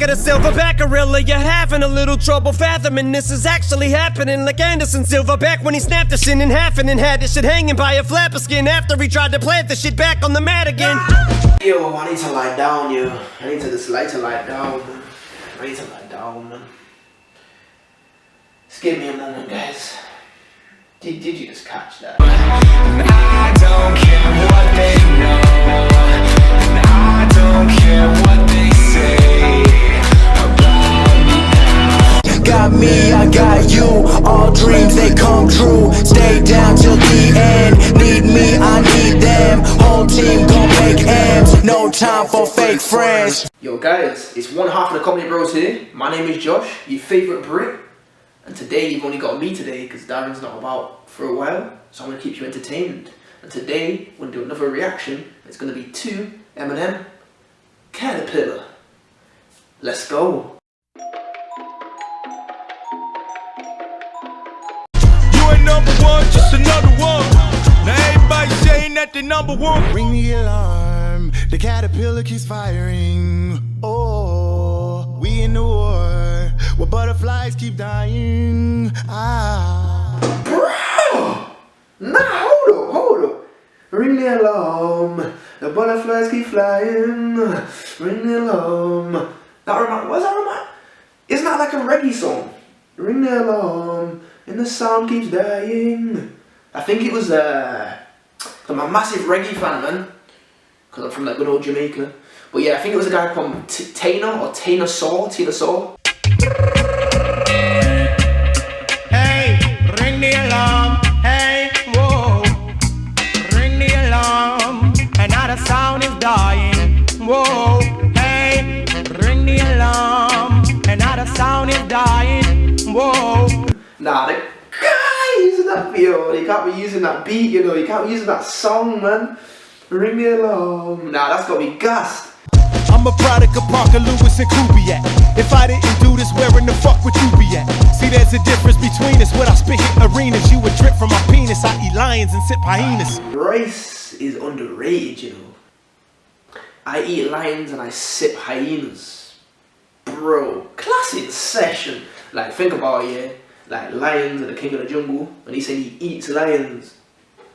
of the silverback gorilla. You're having a little trouble fathoming this is actually happening. Like Anderson Silverback when he snapped the shit in half and then had this shit hanging by a flapper skin after he tried to plant the shit back on the mat again. Yo, I need to lie down, yo. I need to just lie down, man. I need to lie down, man. Just give me a moment, guys. Did you just catch that? And I don't care what they know, and I don't care what they say about me now. Got me, I got you, all dreams they come true. Stay down till the end, need me, I need them. Whole team gon' make M's, no time for fake friends. Yo guys, it's one half of the Comedy Bros here. My name is Josh, your favourite Brit. And today you've only got me today because Darren's not about for a while. So I'm going to keep you entertained. And today we're going to do another reaction. It's going to be to Eminem, Caterpillar. Let's go. You ain't number one, just another one. Now everybody saying that they're number one. Ring the alarm, the caterpillar keeps firing. Oh, we in the war where butterflies keep dying. Bro! Nah, hold up. Ring the alarm, the butterflies keep flying. Ring the alarm. What's that remind? Isn't that like a reggae song? Ring the alarm, and the sound keeps dying. I think it was, I'm a massive reggae fan, man. Because I'm from that good old Jamaica. But yeah, I think it was a guy called Taina Saw. Hey, ring the alarm. Hey, whoa. Ring the alarm. Another sound is dying. Whoa. Hey, ring the alarm. Another sound is dying. Whoa. Nah, the guy using that video, you can't be using that beat, you know, you can't be using that song, man. Ring the alarm. Nah, that's gotta be gassed. I'm a product of Parker, Lewis, and Kubiak. If I didn't do this, where in the fuck would you be at? See, there's a difference between us. When I spit hit arenas, you would drip from my penis. I eat lions and sip hyenas. Royce is underrated, you know. I eat lions and I sip hyenas. Bro, classic session. Like, think about it, yeah. Like, lions are the king of the jungle, and he said he eats lions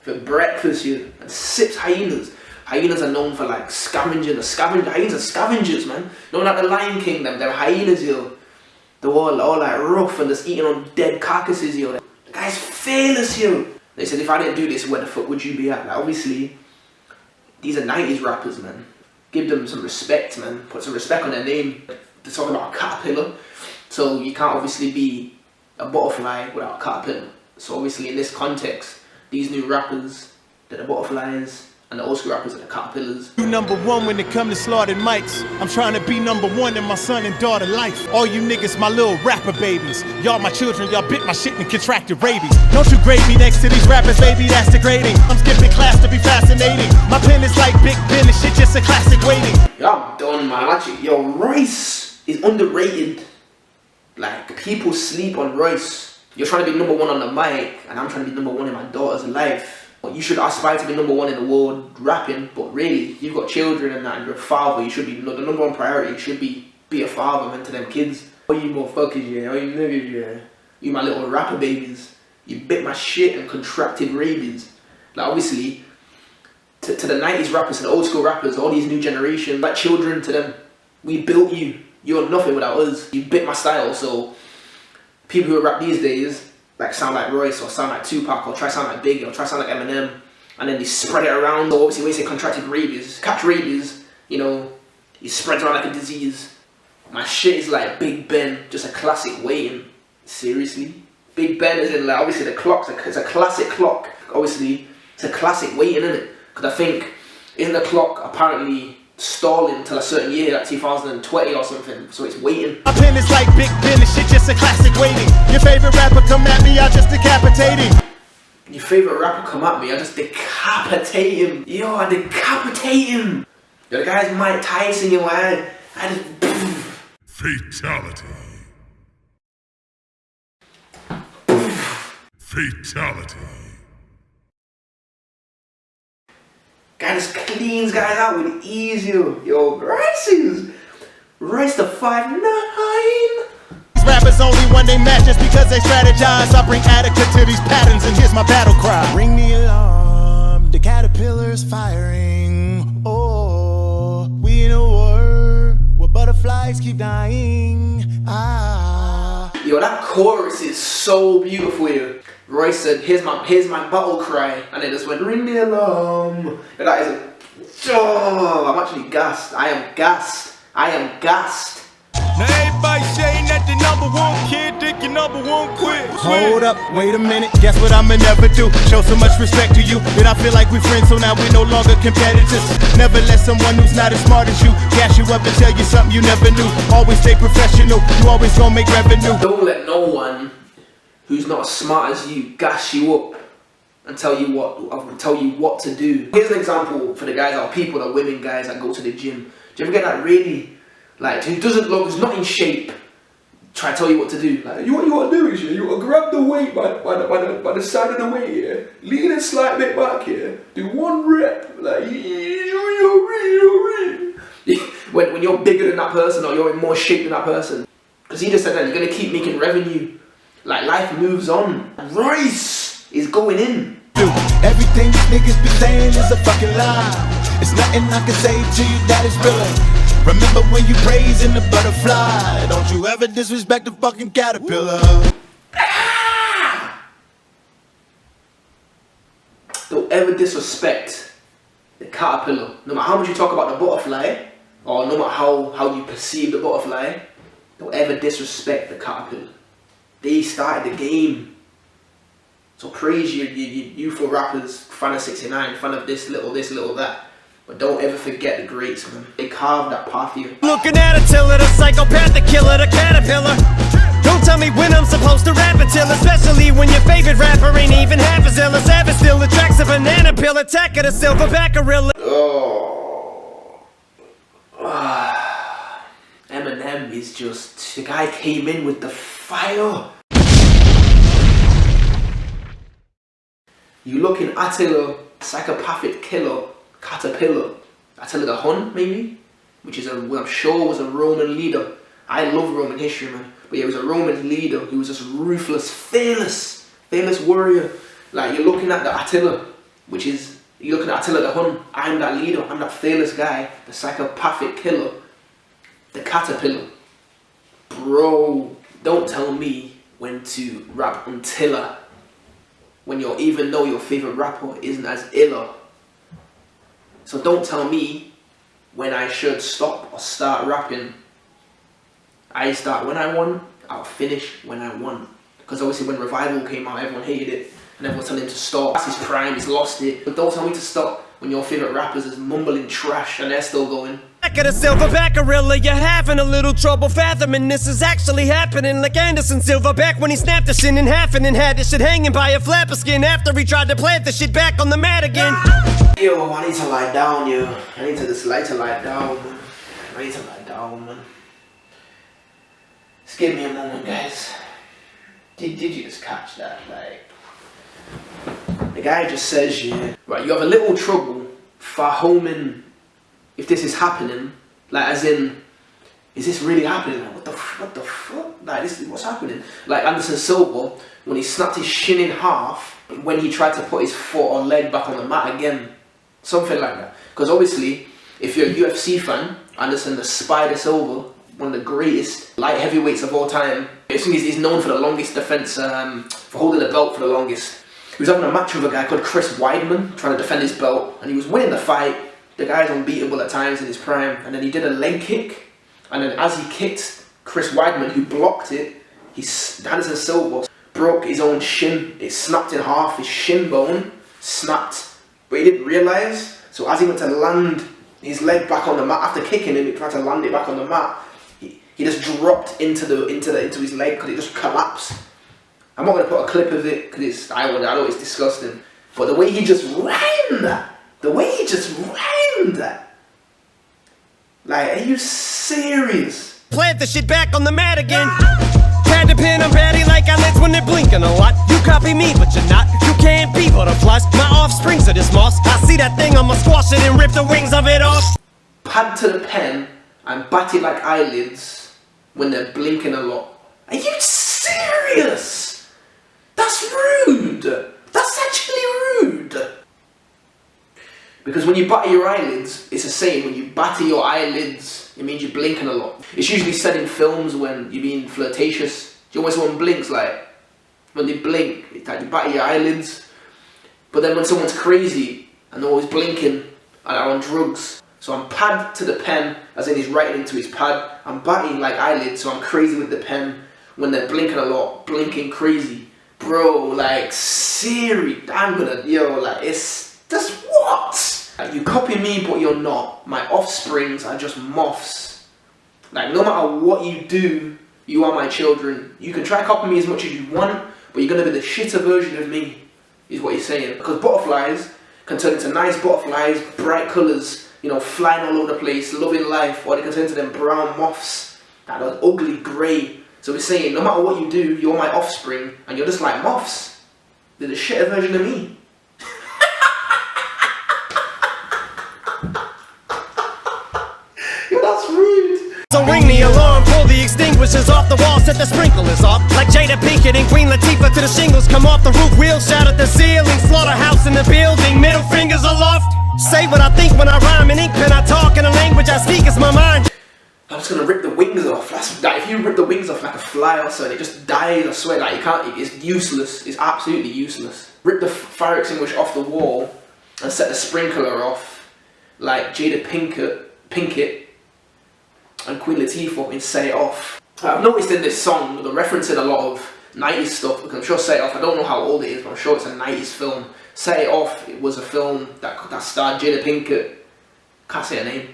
for breakfast, yeah, and sips hyenas. Hyenas are known for like scavenging. Hyenas are scavengers, man. No, not the Lion King, they're hyenas, yo. They're all like rough and just eating on dead carcasses, yo. The guy's fearless, yo. They said, if I didn't do this, where the fuck would you be at? Like, obviously, these are 90s rappers, man. Give them some respect, man. Put some respect on their name. They're talking about a caterpillar. So you can't obviously be a butterfly without a caterpillar. So obviously in this context, these new rappers, they're the butterflies. And the old school rappers are the caterpillars. You number one when it come to slaughtered mics. I'm trying to be number one in my son and daughter life. All you niggas, my little rapper babies. Y'all my children, y'all bit my shit and contracted rabies. Don't you grade me next to these rappers, baby, that's degrading. I'm skipping class to be fascinating. My pen is like Big Ben, this shit just a classic waiting. Yo, I'm done, man. Actually, yo, Royce is underrated. Like, people sleep on Royce. You're trying to be number one on the mic, and I'm trying to be number one in my daughter's life. You should aspire to be number one in the world rapping, but really, you've got children and that, and you're a father. You should be, the number one priority should be a father, man, to them kids. Oh, you motherfuckers, yeah. Oh, you niggas, yeah. You my little rapper babies. You bit my shit and contracted rabies. Like, obviously, to the 90s rappers, to the old school rappers, all these new generation, like children to them, we built you. You're nothing without us. You bit my style, so people who rap these days, like sound like Royce or sound like Tupac or try sound like Biggie or try sound like Eminem, and then they spread it around. So obviously when you say contracted rabies, catch rabies, you know, it spreads around like a disease. My shit is like Big Ben, just a classic waiting. Seriously? Big Ben is in like, obviously the clock's it's a classic clock. Obviously, it's a classic waiting, isn't it? Because I think, isn't the clock apparently stalling till a certain year, like 2020 or something, so it's waiting. My pen is like Big Ben, this shit just a classic waiting. Your favorite rapper come at me, I just decapitate him. Your favorite rapper come at me, I just decapitate him. Yo, I decapitate him. Yo, the guy's Mike Tyson, yo, I just... Fatality. Fatality. Guy just cleans guys out with ease, yo. Yo, Royce is Royce the 5'9". Rappers only when they match just because they strategize. I bring adequate to these patterns, and here's my battle cry. Ring the alarm, the caterpillar's firing. Oh, we in a war where butterflies keep dying. Yo, that chorus is so beautiful. Yo. Royce said, here's my battle cry, and they just went, ring the alarm. And that is I'm actually gassed. I am gassed. I am gassed. Now everybody saying that the #1 kid think your #1 quit. Hold up, wait a minute, guess what I'ma never do? Show so much respect to you that I feel like we're friends, so now we're no longer competitors. Never let someone who's not as smart as you gas you up and tell you something you never knew. Always stay professional, you always gonna make revenue. Don't let no one who's not as smart as you gas you up and tell you what to do. Here's an example for the guys or people, the women guys that go to the gym. Do you ever get that really, like, who doesn't look, who's not in shape, try to tell you what to do? Like, what you want to do is, you want to grab the weight by the side of the weight here, lean a slight bit back here, do 1 rep, like, when you're bigger than that person or you're in more shape than that person. Because he just said that you're going to keep making revenue. Like, life moves on. Royce is going in. Everything these niggas be saying is a fucking lie. It's nothing I can say to you that is real. Remember when you praising the butterfly? Don't you ever disrespect the fucking caterpillar. Don't ever disrespect the caterpillar. No matter how much you talk about the butterfly, or no matter how you perceive the butterfly, don't ever disrespect the caterpillar. They started the game. So praise you for rappers, fan of 69, fan of this little that. But don't ever forget the greats, man. They carved that path here. Looking at Attila, the psychopath, the killer, the caterpillar. Don't tell me when I'm supposed to rap until, especially when your favorite rapper ain't even half as ill as ever. Still attracts a banana peel, attack of the silverback gorilla. Eminem is just, the guy came in with the fire. You looking Attila, psychopathic killer, caterpillar, Attila the Hun maybe, which is I'm sure was a Roman leader. I love Roman history, man. But yeah, he was a Roman leader who was just ruthless, fearless warrior. Like, you're looking at the Attila, which is, you're looking at Attila the Hun. I'm that leader, I'm that fearless guy, the psychopathic killer, the caterpillar. Bro, don't tell me when to rap Untilla when even though your favorite rapper isn't as iller. So don't tell me when I should stop or start rapping. I start when I want, I'll finish when I want. Because obviously when Revival came out, everyone hated it. And everyone was telling him to stop. That's his prime, he's lost it. But don't tell me to stop when your favorite rappers is mumbling trash and they're still going. Back of the silverback gorilla, you're having a little trouble fathoming this is actually happening. Like Anderson Silverback when he snapped the shit in half and then had the shit hanging by a flapper skin after he tried to plant the shit back on the mat again. Yo, I need to lie down, yo. I need to just lie down, man. I need to lie down, man. Just give me a moment, guys. Did you just catch that? Like, the guy just says, yeah, right, you have a little trouble fathoming if this is happening, like, as in, is this really happening? Like, what the fuck? Like, this is what's happening. Like Anderson Silva, when he snapped his shin in half, when he tried to put his foot or leg back on the mat again. Something like that. Because obviously, if you're a UFC fan, Anderson the Spider Silva, one of the greatest light heavyweights of all time. I think he's known for the longest defense, for holding the belt for the longest. He was having a match with a guy called Chris Weidman, trying to defend his belt, and he was winning the fight. The guy's unbeatable at times in his prime, and then he did a leg kick, and then as he kicked Chris Weidman, who blocked it, Anderson Silva broke his own shin. It snapped in half, his shin bone snapped, but he didn't realise. So as he went to land his leg back on the mat, after kicking him, he tried to land it back on the mat. He just dropped into his leg because it just collapsed. I'm not going to put a clip of it because I know it's disgusting, but the way he just rhymed that. Like, are you serious? Plant the shit back on the mat again. Had to pin them batty like eyelids when they're blinking a lot. You copy me, but you're not. You can't be butterflies. My offsprings are this moss. I see that thing, I'ma squash it and rip the wings of it off. Pad to the pen and batty like eyelids when they're blinking a lot. Are you serious? That's rude. That's actually rude. Because when you batter your eyelids, it's a saying, when you batter your eyelids, it means you're blinking a lot. It's usually said in films when you're being flirtatious. Do you know when someone blinks, like, when they blink, it's like you batter your eyelids. But then when someone's crazy and they're always blinking and are on drugs, so I'm pad to the pen, as in he's writing into his pad. I'm batting like eyelids, so I'm crazy with the pen. When they're blinking a lot, blinking crazy. Bro, like, Siri, I'm gonna, yo, like, it's just what? Like, you copy me, but you're not. My offsprings are just moths. Like, no matter what you do, you are my children. You can try copy me as much as you want, but you're gonna be the shitter version of me, is what you're saying. Because butterflies can turn into nice butterflies, bright colours, you know, flying all over the place, loving life, or they can turn into them brown moths that are ugly grey. So we're saying, no matter what you do, you're my offspring, and you're just like moths. They're the shitter version of me. Yo, that's rude. So ring the alarm, pull the extinguishers off the wall, set the sprinklers off. Like Jada Pinkett and Queen Latifah till the shingles come off the roof, wheels shout at the ceiling, slaughterhouse in the building, middle fingers aloft. Say what I think when I rhyme in ink pen, I talk in a language I speak, it's my mind. I'm just gonna rip the wings off. That's like, if you rip the wings off like a fly or something, it just dies, I swear, like you can't, it's useless, it's absolutely useless. Rip the fire extinguisher off the wall and set the sprinkler off like Jada Pinkett and Queen Latifah in Set It Off. I've noticed in this song, they're referencing a lot of 90s stuff, because I'm sure Set It Off, I don't know how old it is, but I'm sure it's a 90s film. Set It Off, it was a film that starred Jada Pinkett, can't say her name,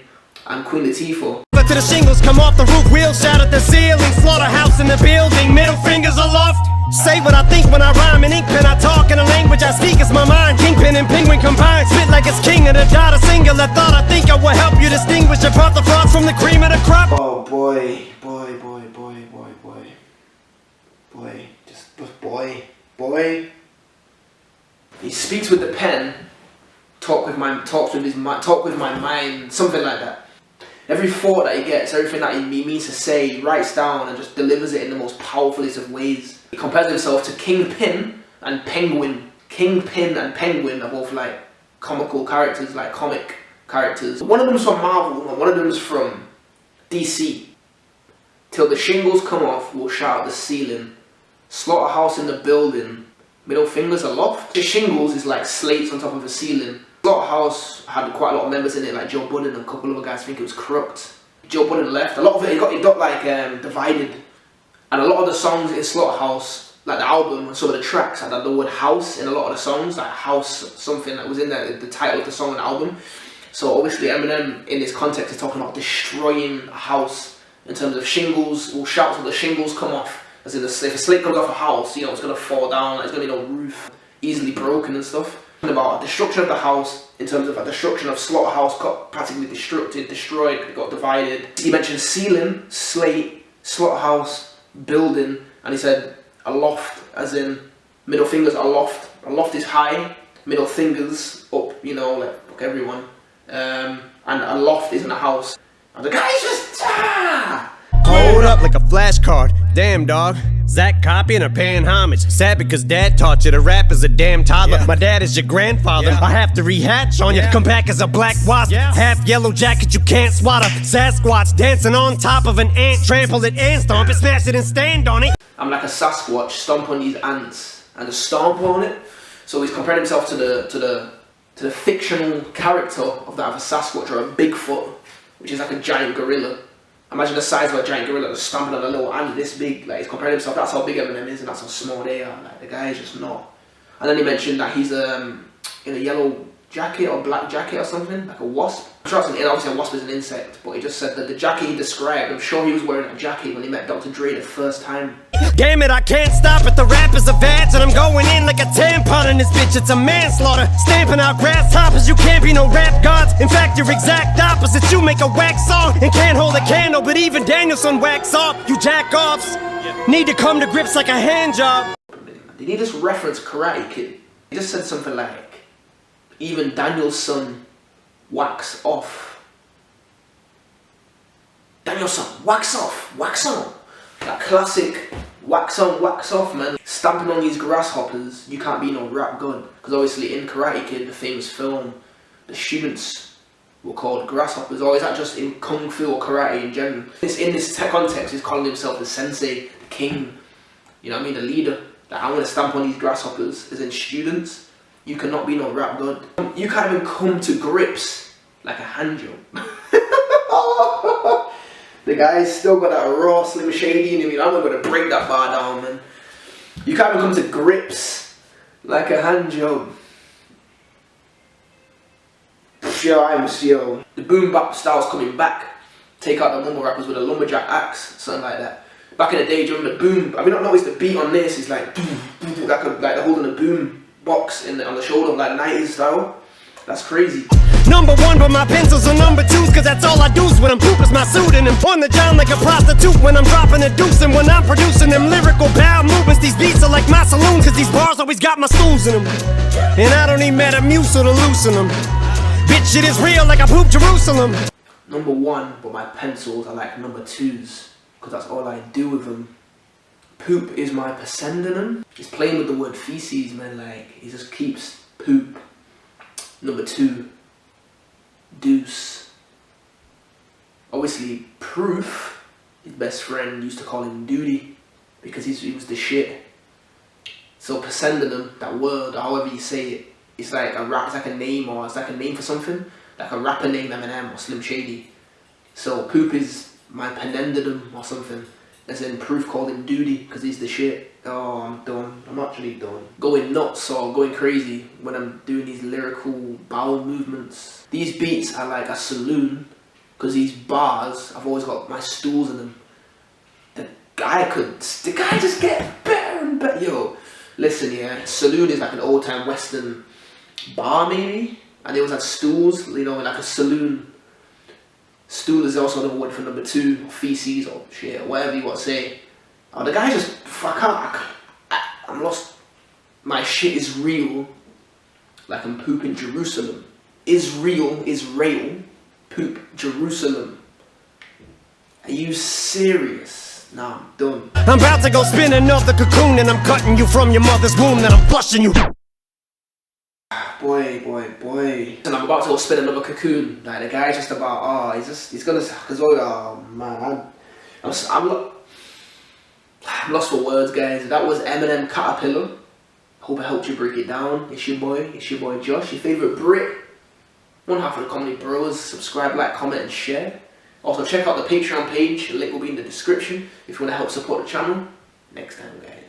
and Queen Latifah. But to the shingles come off the roof, wheels shout at the ceiling, slaughterhouse in the building, middle fingers aloft. Say what I think when I rhyme in ink pen, I talk in a language I speak, it's my mind. Kingpin and penguin combined, spit like it's king of the dot, a singular thought. I think I will help you distinguish apart the frogs from the cream of the crop. Oh boy, boy. He speaks with the pen, talks with my mind, something like that. Every thought that he gets, everything that he means to say, he writes down and just delivers it in the most powerfulest of ways. He compares himself to Kingpin and Penguin. Kingpin and Penguin are both like comical characters, like comic characters. One of them's from Marvel and one of them's from DC. Till the shingles come off, we'll shout at the ceiling. Slaughterhouse in the building, middle fingers aloft. The shingles is like slates on top of a ceiling. Slaughterhouse had quite a lot of members in it, like Joe Budden and a couple of other guys think it was corrupt. Joe Budden left. A lot of it got like divided. And a lot of the songs in Slaughterhouse, like the album, some of the tracks had the word house in a lot of the songs, like house, something that was in the title of the song and album. So obviously Eminem in this context is talking about destroying a house in terms of shingles. We'll shout till the shingles come off. As in if a slate comes off a house, you know, it's gonna fall down, like, it's gonna be no roof, easily broken and stuff. About a destruction of the house in terms of a destruction of Slaughterhouse, got practically destroyed, got divided. He mentioned ceiling, slate, Slaughterhouse, building, and he said aloft, as in middle fingers aloft. Aloft is high, middle fingers up, you know, like fuck everyone. And aloft isn't a house. And the guy's just Hold up like a flashcard, damn dog. Zach copying or paying homage. Sad because dad taught you to rap as a damn toddler. My dad is your grandfather. I have to rehatch on you. Come back as a black wasp. Half yellow jacket you can't swatter. Sasquatch dancing on top of an ant. Trample it and stomp it, smash it and stand on it. I'm like a Sasquatch, stomp on these ants and just stomp on it. So he's comparing himself to the fictional character of that of a Sasquatch or a Bigfoot, which is like a giant gorilla. Imagine the size of a giant gorilla just stomping on a little ant this big. Like, he's comparing himself, that's how big Eminem is and that's how small they are. Like, the guy is just not. And then he mentioned that he's in a yellow jacket or black jacket or something, like a wasp. I'm sure obviously a wasp is an insect, but he just said that the jacket he described, I'm sure he was wearing a jacket when he met Dr. Dre the first time. Damn it, I can't stop it, the rap is a badge and I'm going in like a tampon in this bitch, it's a manslaughter. Stamping out grasshoppers, you can't be no rap gods. In fact, you're exact opposite, you make a whack song and can't hold a candle, but even Danielson wax off. You jack-offs need to come to grips like a hand job. Did he just reference Karate Kid? He just said something like, even Daniel's son wax off. Damn your son, wax off, wax on. That classic wax on, wax off, man. Stamping on these grasshoppers, you can't be no rap god. Because obviously in Karate Kid, the famous film, the students were called grasshoppers. Or is that just in Kung Fu or Karate in general? In this context, he's calling himself the sensei, the king, you know what I mean, the leader. Like, I'm gonna stamp on these grasshoppers, as in students. You cannot be no rap god. You can't even come to grips like a hand job. The guy's still got that raw Slim Shady in him. I'm not gonna break that bar down, man. You can't even come to grips like a hand job. Yo, the boom bap style's coming back. Take out the mumble rappers with a lumberjack axe, something like that. Back in the day, do you remember the boom? Have you not noticed the beat on this is like boom, boom, like they're holding a boom box on the shoulder, like 90s style? That's crazy. Number one, but my pencils are number twos, cause that's all I do's when I'm poop is my pseudonym. On the John like a prostitute when I'm dropping a deuce, and when I'm producing them lyrical power movements, these beats are like my saloon, cause these bars always got my stools in them. And I don't need Metamucil to loosen them. Bitch, shit is real like I poop Jerusalem. Number one, but my pencils are like number twos, cause that's all I do with them. Poop is my persendonym. He's playing with the word feces, man, like, he just keeps poop. Number two, deuce. Obviously, Proof, his best friend, used to call him Duty because he was the shit. So persendonym, that word, however you say it, it's like a rap, it's like a name, or it's like a name for something, like a rapper named Eminem or Slim Shady. So Poop is my penendonym or something. As in Proof called him Duty because he's the shit. Oh, I'm done. I'm actually done. Going nuts or going crazy when I'm doing these lyrical bowel movements. These beats are like a saloon because these bars, I've always got my stools in them. The guy just get better and better. Yo, listen, yeah, saloon is like an old time western bar maybe, and they always had stools, you know, like a saloon. Stool is also another word for number two, or feces, or shit, or whatever you want to say. Oh, the guy just, I'm lost. My shit is real, like I'm pooping Jerusalem. Israel, poop Jerusalem. Are you serious? Nah, I'm done. I'm about to go spin another cocoon, and I'm cutting you from your mother's womb, then I'm flushing you. Boy. And I'm about to go spin another cocoon. Like, the guy's just about, he's gonna, cause, oh man, I'm lost for words, guys. That was Eminem, Caterpillar. Hope I helped you break it down. It's your boy Josh, your favourite Brit. One half of the Comedy Bros. Subscribe, like, comment and share. Also check out the Patreon page, the link will be in the description if you want to help support the channel. Next time, guys.